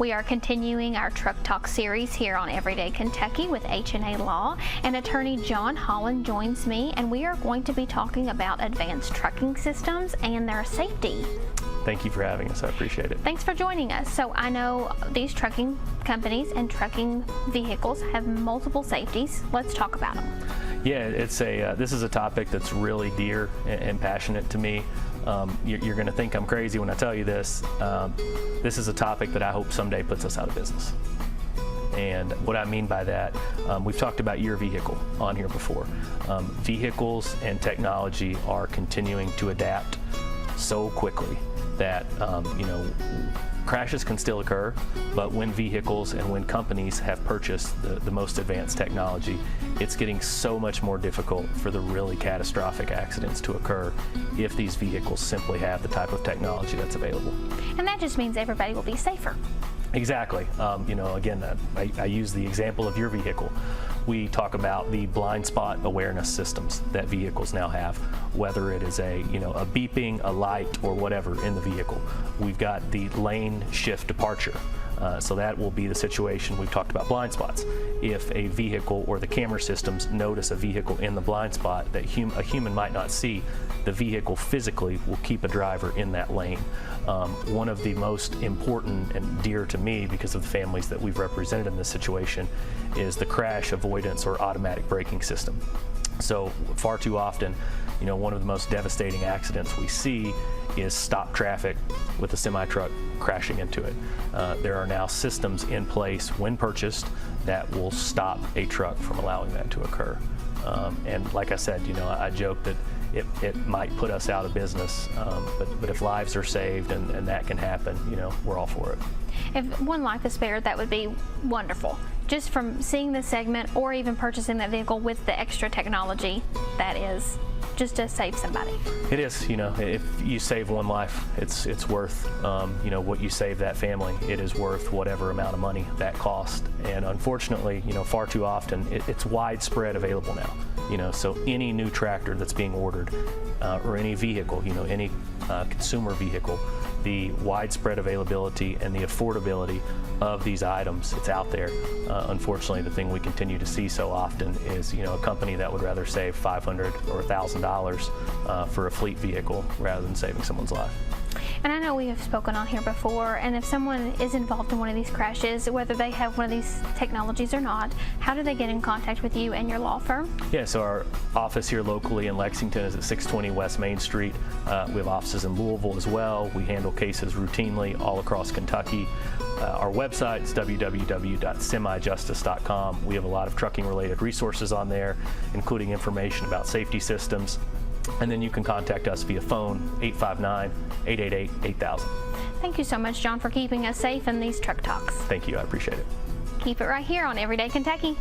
We are continuing our Truck Talk series here on Everyday Kentucky with H&A Law, and attorney John Hollan joins me, and we are going to be talking about advanced trucking systems and their safety. Thank you for having us. I appreciate it. Thanks for joining us. So I know these trucking companies and trucking vehicles have multiple safeties. Let's talk about them. Yeah, this is a topic that's really dear and passionate to me. You're going to think I'm crazy when I tell you this. This is a topic that I hope someday puts us out of business. And what I mean by that, we've talked about your vehicle on here before. Vehicles and technology are continuing to adapt so quickly that crashes can still occur, but when vehicles and when companies have purchased the most advanced technology, it's getting so much more difficult for the really catastrophic accidents to occur if these vehicles simply have the type of technology that's available. And that just means everybody will be safer. Exactly. Again, I use the example of your vehicle. We talk about the blind spot awareness systems that vehicles now have, whether it is a beeping, a light, or whatever in the vehicle. We've got the lane shift departure. So that will be the situation. We've talked about blind spots. If a vehicle or the camera systems notice a vehicle in the blind spot that a human might not see, the vehicle physically will keep a driver in that lane. One of the most important and dear to me, because of the families that we've represented in this situation, is the crash avoidance or automatic braking system. So far too often, one of the most devastating accidents we see is stop traffic with a semi-truck crashing into it. There are now systems in place when purchased that will stop a truck from allowing that to occur. And like I said, I joke that it might put us out of business, but if lives are saved and that can happen, we're all for it. If one life is spared, that would be wonderful. Just from seeing this segment or even purchasing that vehicle with the extra technology, that is just to save somebody. It is, if you save one life, it's worth, what you save that family, it is worth whatever amount of money that cost. And unfortunately, far too often, it's widespread available now. So any new tractor that's being ordered, or any vehicle, any consumer vehicle, the widespread availability and the affordability of these items, it's out there. Unfortunately, the thing we continue to see so often is, a company that would rather save $500 or $1,000 for a fleet vehicle rather than saving someone's life. And I know we have spoken on here before, and if someone is involved in one of these crashes, whether they have one of these technologies or not, how do they get in contact with you and your law firm? Yeah, so our office here locally in Lexington is at 620 West Main Street. We have offices in Louisville as well. We handle cases routinely all across Kentucky. Our website is www.semijustice.com. We have a lot of trucking related resources on there, including information about safety systems. And then you can contact us via phone, 859-888-8000. Thank you so much, John, for keeping us safe in these truck talks. Thank you. I appreciate it. Keep it right here on Everyday Kentucky.